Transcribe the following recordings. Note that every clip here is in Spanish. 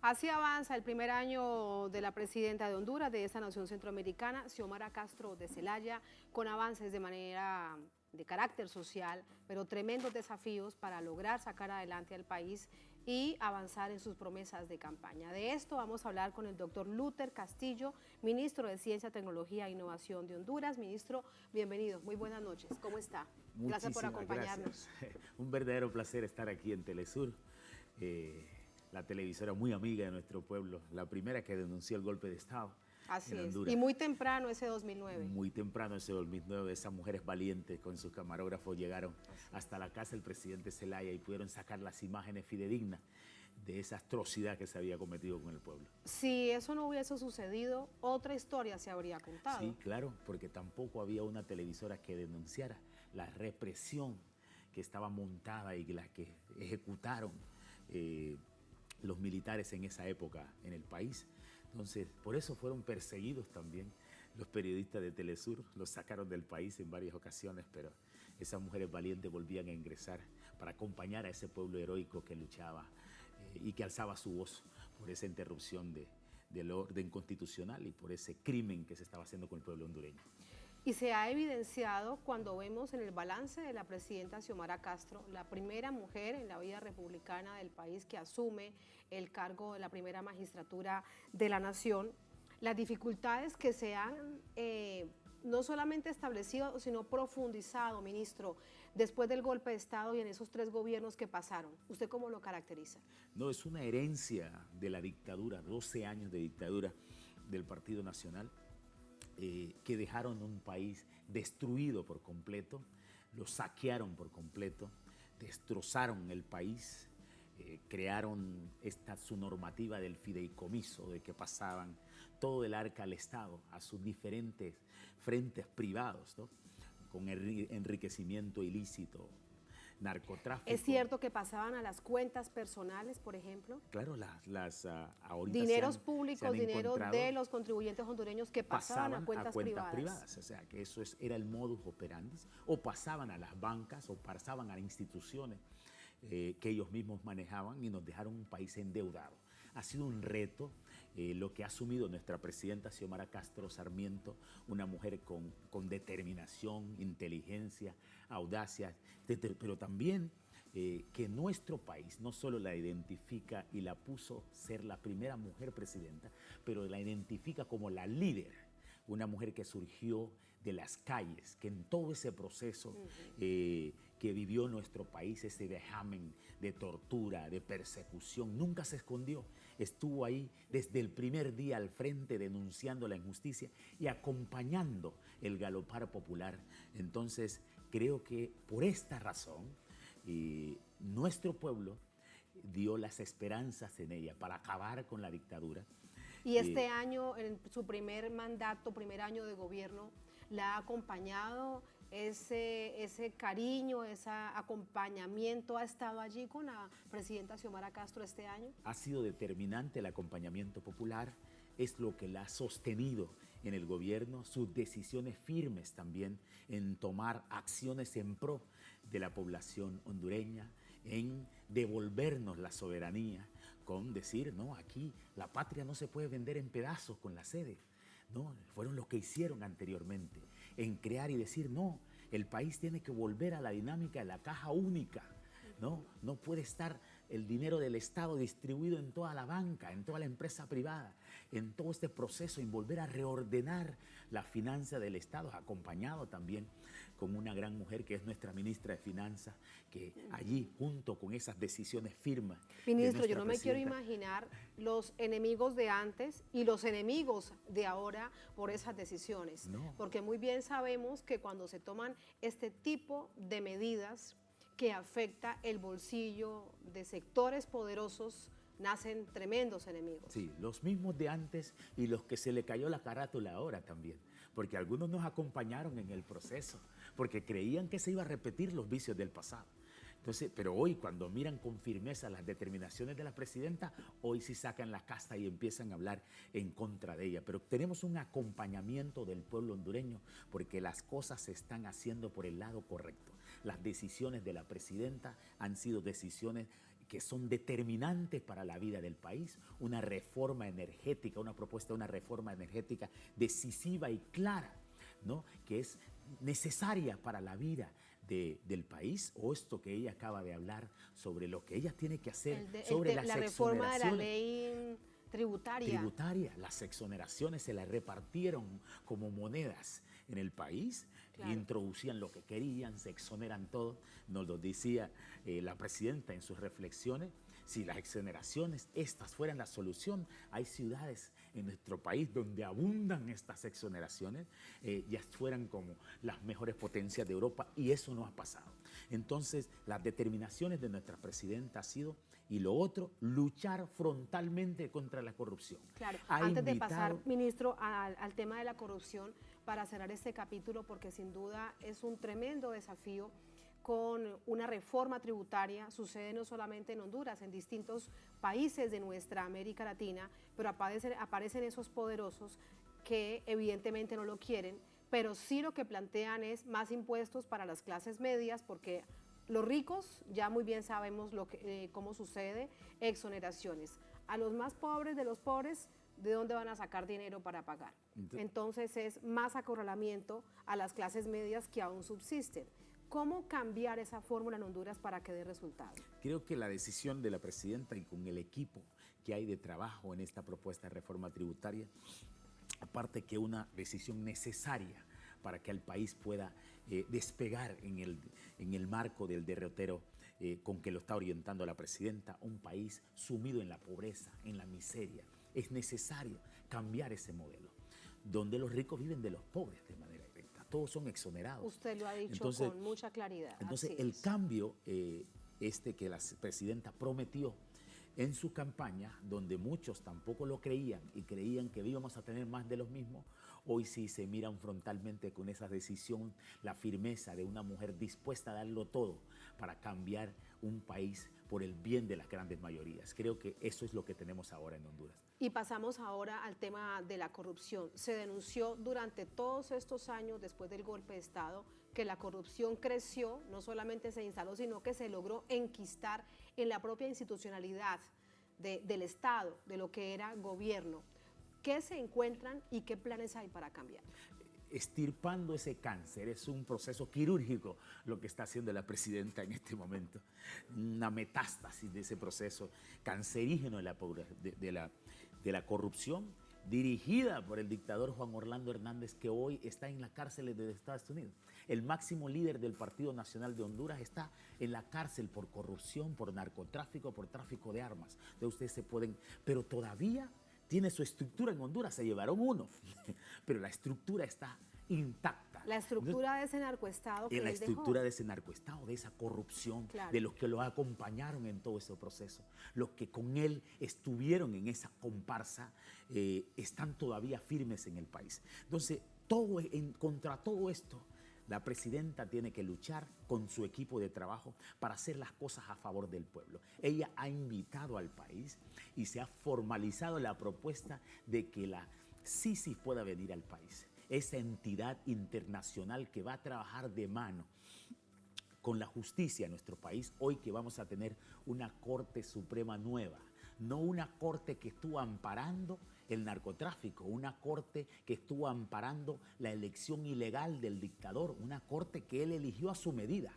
Así avanza el primer año de la presidenta de Honduras, de esta nación centroamericana, Xiomara Castro de Zelaya, con avances de carácter social, pero tremendos desafíos para lograr sacar adelante al país y avanzar en sus promesas de campaña. De esto vamos a hablar con el doctor Luther Castillo, ministro de Ciencia, Tecnología e Innovación de Honduras. Ministro, bienvenido, muy buenas noches, ¿cómo está? Gracias por acompañarnos. Gracias. Un verdadero placer estar aquí en Telesur, la televisora muy amiga de nuestro pueblo, la primera que denunció el golpe de Estado. Así es, y muy temprano ese 2009. Muy temprano ese 2009, esas mujeres valientes con sus camarógrafos llegaron hasta la casa del presidente Zelaya y pudieron sacar las imágenes fidedignas de esa atrocidad que se había cometido con el pueblo. Si eso no hubiese sucedido, otra historia se habría contado. Sí, claro, porque tampoco había una televisora que denunciara la represión que estaba montada y la que ejecutaron los militares en esa época en el país. Entonces, por eso fueron perseguidos también los periodistas de Telesur, los sacaron del país en varias ocasiones, pero esas mujeres valientes volvían a ingresar para acompañar a ese pueblo heroico que luchaba y que alzaba su voz por esa interrupción del orden constitucional y por ese crimen que se estaba haciendo con el pueblo hondureño. Y se ha evidenciado cuando vemos en el balance de la presidenta Xiomara Castro, la primera mujer en la vida republicana del país que asume el cargo de la primera magistratura de la nación, las dificultades que se han no solamente establecido, sino profundizado, ministro, después del golpe de Estado y en esos 3 gobiernos que pasaron. ¿Usted cómo lo caracteriza? No, es una herencia de la dictadura, 12 años de dictadura del Partido Nacional, que dejaron un país destruido por completo, lo saquearon por completo, destrozaron el país, crearon su normativa del fideicomiso, de que pasaban todo el arca al Estado, a sus diferentes frentes privados, ¿no? Con enriquecimiento ilícito, narcotráfico. ¿Es cierto que pasaban a las cuentas personales, por ejemplo? Claro, dineros públicos, dinero de los contribuyentes hondureños que pasaban a cuentas privadas. O sea, que eso era el modus operandi, o pasaban a las bancas, o pasaban a instituciones que ellos mismos manejaban y nos dejaron un país endeudado. Ha sido un reto lo que ha asumido nuestra presidenta Xiomara Castro Sarmiento, una mujer con determinación, inteligencia, audacia, pero también que nuestro país no solo la identifica y la puso ser la primera mujer presidenta, pero la identifica como la líder, una mujer que surgió de las calles, que en todo ese proceso que vivió nuestro país, ese vejamen de tortura, de persecución, nunca se escondió, estuvo ahí desde el primer día al frente denunciando la injusticia y acompañando el galopar popular. Entonces, creo que por esta razón, nuestro pueblo dio las esperanzas en ella para acabar con la dictadura. Y este año, en su primer mandato, primer año de gobierno, ¿la ha acompañado ese cariño, ese acompañamiento? ¿Ha estado allí con la presidenta Xiomara Castro este año? Ha sido determinante el acompañamiento popular, es lo que la ha sostenido en el gobierno, sus decisiones firmes también en tomar acciones en pro de la población hondureña, en devolvernos la soberanía, con decir, no, aquí la patria no se puede vender en pedazos con la sede. No, fueron los que hicieron anteriormente, en crear y decir, no, el país tiene que volver a la dinámica de la caja única. No puede estar el dinero del Estado distribuido en toda la banca, en toda la empresa privada, en todo este proceso, en volver a reordenar la finanza del Estado, acompañado también con una gran mujer que es nuestra ministra de Finanzas, que allí, junto con esas decisiones firmes. Ministro, yo no me quiero imaginar los enemigos de antes y los enemigos de ahora por esas decisiones, porque muy bien sabemos que cuando se toman este tipo de medidas que afecta el bolsillo de sectores poderosos, nacen tremendos enemigos. Sí, los mismos de antes y los que se le cayó la carátula ahora también, porque algunos nos acompañaron en el proceso, porque creían que se iba a repetir los vicios del pasado. Entonces, pero hoy cuando miran con firmeza las determinaciones de la presidenta, hoy sí sacan la casta y empiezan a hablar en contra de ella. Pero tenemos un acompañamiento del pueblo hondureño porque las cosas se están haciendo por el lado correcto. Las decisiones de la presidenta han sido decisiones que son determinantes para la vida del país, una reforma energética, una propuesta de una reforma energética decisiva y clara, ¿no? Que es necesaria para la vida del país, o esto que ella acaba de hablar sobre lo que ella tiene que hacer sobre las la reforma de la exoneraciones ley tributaria. Las exoneraciones se las repartieron como monedas en el país, Claro. introducían lo que querían, se exoneran todo. Nos lo decía la presidenta en sus reflexiones. Si las exoneraciones, estas fueran la solución, hay ciudades en nuestro país donde abundan estas exoneraciones, ya fueran como las mejores potencias de Europa, y eso no ha pasado. Entonces, las determinaciones de nuestra presidenta ha sido, y lo otro, luchar frontalmente contra la corrupción. Claro, antes de pasar, ministro, al tema de la corrupción, para cerrar este capítulo, porque sin duda es un tremendo desafío con una reforma tributaria, sucede no solamente en Honduras, en distintos países de nuestra América Latina, pero aparecen esos poderosos que evidentemente no lo quieren, pero sí lo que plantean es más impuestos para las clases medias, porque los ricos ya muy bien sabemos cómo sucede, exoneraciones. A los más pobres de los pobres, ¿de dónde van a sacar dinero para pagar? Entonces es más acorralamiento a las clases medias que aún subsisten. ¿Cómo cambiar esa fórmula en Honduras para que dé resultado? Creo que la decisión de la presidenta y con el equipo que hay de trabajo en esta propuesta de reforma tributaria, aparte que una decisión necesaria para que el país pueda despegar en el marco del derrotero con que lo está orientando la presidenta, un país sumido en la pobreza, en la miseria. Es necesario cambiar ese modelo, donde los ricos viven de los pobres de manera directa, todos son exonerados. Usted lo ha dicho con mucha claridad. Entonces, el cambio que la presidenta prometió en su campaña, donde muchos tampoco lo creían y creían que íbamos a tener más de los mismos, hoy sí se miran frontalmente con esa decisión, la firmeza de una mujer dispuesta a darlo todo para cambiar un país por el bien de las grandes mayorías. Creo que eso es lo que tenemos ahora en Honduras. Y pasamos ahora al tema de la corrupción. Se denunció durante todos estos años, después del golpe de Estado, que la corrupción creció, no solamente se instaló, sino que se logró enquistar en la propia institucionalidad del Estado, de lo que era gobierno. ¿Qué se encuentran y qué planes hay para cambiar? Estirpando ese cáncer, es un proceso quirúrgico lo que está haciendo la presidenta en este momento. Una metástasis de ese proceso cancerígeno de la corrupción, dirigida por el dictador Juan Orlando Hernández, que hoy está en la cárcel de Estados Unidos. El máximo líder del Partido Nacional de Honduras está en la cárcel por corrupción, por narcotráfico, por tráfico de armas. Entonces ustedes se pueden, pero todavía tiene su estructura en Honduras, se llevaron uno, pero la estructura está intacta. La estructura de ese narcoestado que en la él estructura dejó. de ese narcoestado, de esa corrupción, Claro. de los que lo acompañaron en todo ese proceso, los que con él estuvieron en esa comparsa, están todavía firmes en el país. Entonces, contra todo esto, la presidenta tiene que luchar con su equipo de trabajo para hacer las cosas a favor del pueblo. Ella ha invitado al país y se ha formalizado la propuesta de que la CICIG pueda venir al país. Esa entidad internacional que va a trabajar de mano con la justicia en nuestro país, hoy que vamos a tener una Corte Suprema nueva, no una corte que estuvo amparando el narcotráfico, una corte que estuvo amparando la elección ilegal del dictador, una corte que él eligió a su medida,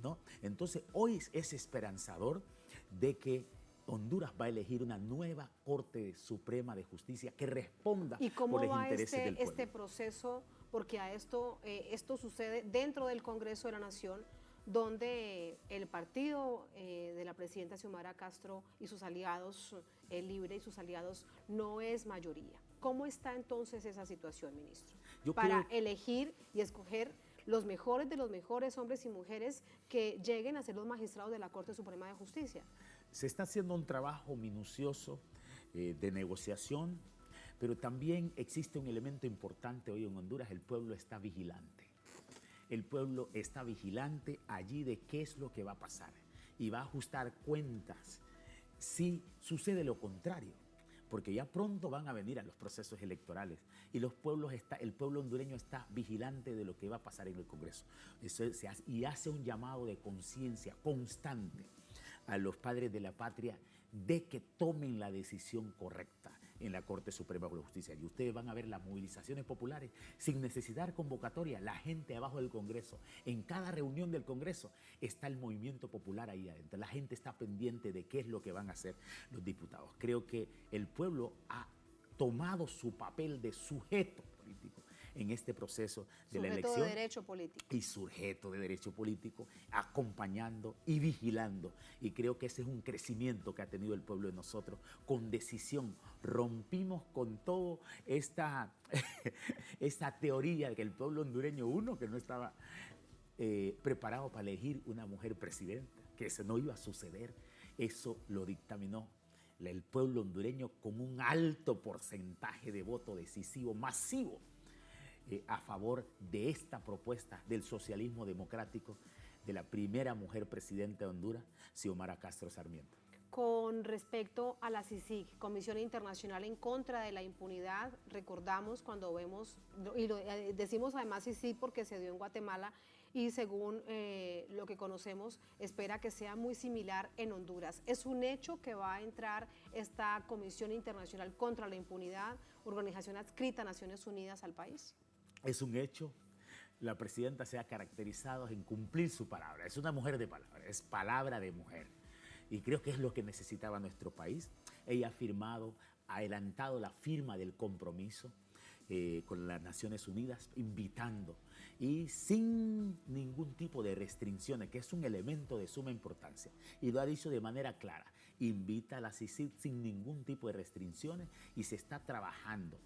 ¿no? Entonces, hoy es esperanzador de que Honduras va a elegir una nueva Corte Suprema de Justicia que responda por los intereses del pueblo. ¿Y cómo va este proceso? Porque esto sucede dentro del Congreso de la Nación, donde el partido de la presidenta Xiomara Castro y sus aliados, el Libre y sus aliados, no es mayoría. ¿Cómo está entonces esa situación, ministro? Para elegir y escoger los mejores de los mejores hombres y mujeres que lleguen a ser los magistrados de la Corte Suprema de Justicia. Se está haciendo un trabajo minucioso de negociación, pero también existe un elemento importante hoy en Honduras: el pueblo está vigilante. El pueblo está vigilante allí de qué es lo que va a pasar y va a ajustar cuentas si sucede lo contrario, porque ya pronto van a venir a los procesos electorales y el pueblo hondureño está vigilante de lo que va a pasar en el Congreso. Y hace un llamado de conciencia constante a los padres de la patria de que tomen la decisión correcta en la Corte Suprema de Justicia. Y ustedes van a ver las movilizaciones populares sin necesitar convocatoria. La gente abajo del Congreso, en cada reunión del Congreso, está el movimiento popular ahí adentro. La gente está pendiente de qué es lo que van a hacer los diputados. Creo que el pueblo ha tomado su papel de sujeto político en este proceso de la elección. Sujeto de derecho político. Y sujeto de derecho político, acompañando y vigilando. Y creo que ese es un crecimiento que ha tenido el pueblo de nosotros, con decisión. Rompimos con todo esta teoría de que el pueblo hondureño, uno, que no estaba preparado para elegir una mujer presidenta, que eso no iba a suceder. Eso lo dictaminó el pueblo hondureño con un alto porcentaje de voto decisivo, masivo, a favor de esta propuesta del socialismo democrático de la primera mujer presidenta de Honduras, Xiomara Castro Sarmiento. Con respecto a la CICIG, Comisión Internacional en contra de la impunidad, recordamos cuando vemos, y decimos además CICIG porque se dio en Guatemala, y según lo que conocemos, espera que sea muy similar en Honduras. ¿Es un hecho que va a entrar esta Comisión Internacional contra la Impunidad, organización adscrita a Naciones Unidas al país? Es un hecho. La presidenta se ha caracterizado en cumplir su palabra. Es una mujer de palabra, es palabra de mujer. Y creo que es lo que necesitaba nuestro país. Ella ha firmado, ha adelantado la firma del compromiso con las Naciones Unidas, invitando y sin ningún tipo de restricciones, que es un elemento de suma importancia. Y lo ha dicho de manera clara, invita a la CICIG sin ningún tipo de restricciones y se está trabajando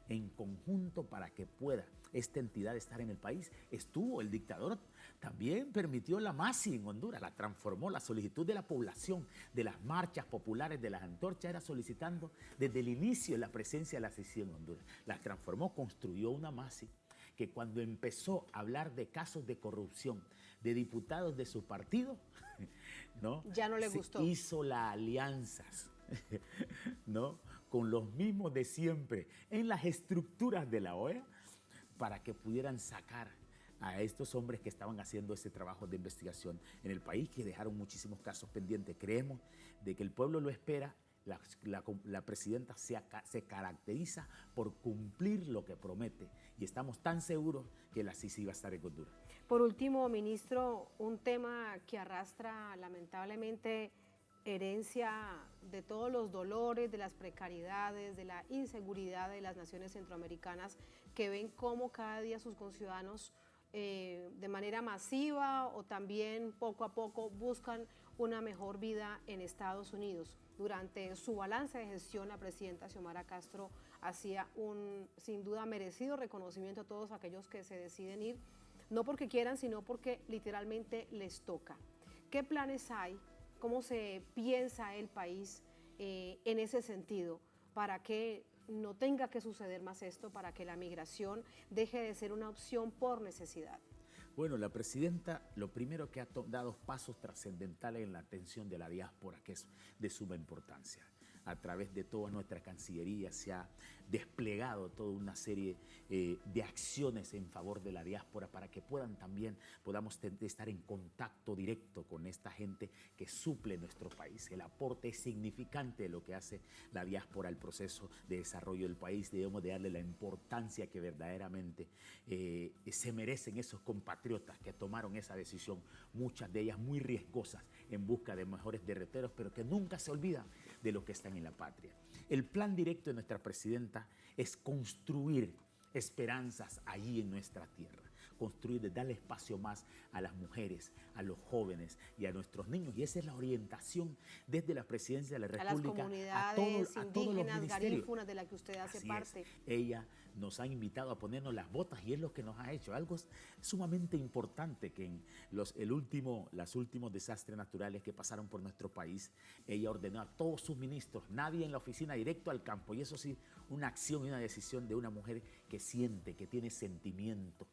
en conjunto para que pueda esta entidad estar en el país. Estuvo el dictador, también permitió la MASI en Honduras, la transformó. La solicitud de la población, de las marchas populares, de las antorchas, era solicitando desde el inicio la presencia de la CICIG en Honduras. La transformó, construyó una MASI que cuando empezó a hablar de casos de corrupción de diputados de su partido, ¿no? Ya no le gustó. Hizo las alianzas, ¿no?, con los mismos de siempre en las estructuras de la OEA para que pudieran sacar a estos hombres que estaban haciendo ese trabajo de investigación en el país, que dejaron muchísimos casos pendientes. Creemos de que el pueblo lo espera. La presidenta se caracteriza por cumplir lo que promete y estamos tan seguros que la CICIG va a estar en Honduras. Por último, ministro, un tema que arrastra lamentablemente herencia de todos los dolores, de las precariedades, de la inseguridad de las naciones centroamericanas, que ven cómo cada día sus conciudadanos de manera masiva o también poco a poco buscan una mejor vida en Estados Unidos. Durante su balance de gestión, la presidenta Xiomara Castro hacía un sin duda merecido reconocimiento a todos aquellos que se deciden ir, no porque quieran, sino porque literalmente les toca. ¿Qué planes hay? ¿Cómo se piensa el país en ese sentido para que no tenga que suceder más esto, para que la migración deje de ser una opción por necesidad? Bueno, la presidenta lo primero que ha dado pasos trascendentales en la atención de la diáspora, que es de suma importancia. A través de toda nuestra Cancillería se ha desplegado toda una serie de acciones en favor de la diáspora para que podamos estar en contacto directo con esta gente que suple nuestro país. El aporte es significante de lo que hace la diáspora al proceso de desarrollo del país. Debemos de darle la importancia que verdaderamente se merecen esos compatriotas que tomaron esa decisión, muchas de ellas muy riesgosas, en busca de mejores derroteros, pero que nunca se olvidan de lo que están en la patria. El plan directo de nuestra presidenta es construir esperanzas allí en nuestra tierra, construir, darle espacio más a las mujeres, a los jóvenes y a nuestros niños. Y esa es la orientación desde la presidencia de la República. A las comunidades indígenas, garífunas, de la que usted hace parte. Ella nos ha invitado a ponernos las botas y es lo que nos ha hecho. Algo sumamente importante que en los últimos desastres naturales que pasaron por nuestro país, ella ordenó a todos sus ministros, nadie en la oficina, directo al campo. Y eso sí, una acción y una decisión de una mujer que siente, que tiene sentimiento,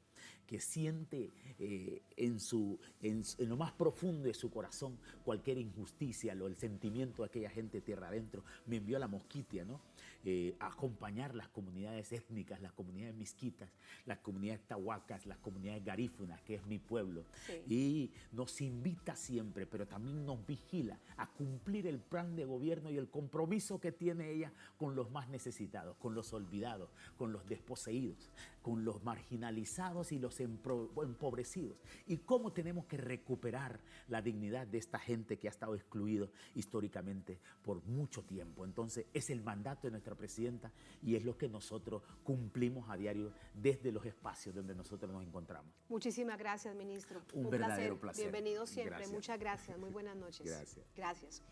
que siente en lo más profundo de su corazón cualquier injusticia, el sentimiento de aquella gente tierra adentro, me envió a la Mosquitia, ¿no? A acompañar las comunidades étnicas, las comunidades misquitas, las comunidades tahuacas, las comunidades garífunas, que es mi pueblo. Sí. Y nos invita siempre, pero también nos vigila a cumplir el plan de gobierno y el compromiso que tiene ella con los más necesitados, con los olvidados, con los desposeídos, con los marginalizados y los empobrecidos. Y cómo tenemos que recuperar la dignidad de esta gente que ha estado excluido históricamente por mucho tiempo. Entonces, es el mandato de nuestra presidenta y es lo que nosotros cumplimos a diario desde los espacios donde nosotros nos encontramos. Muchísimas gracias, ministro. Un verdadero placer. Bienvenido siempre. Gracias. Muchas gracias. Muy buenas noches. Gracias. Gracias.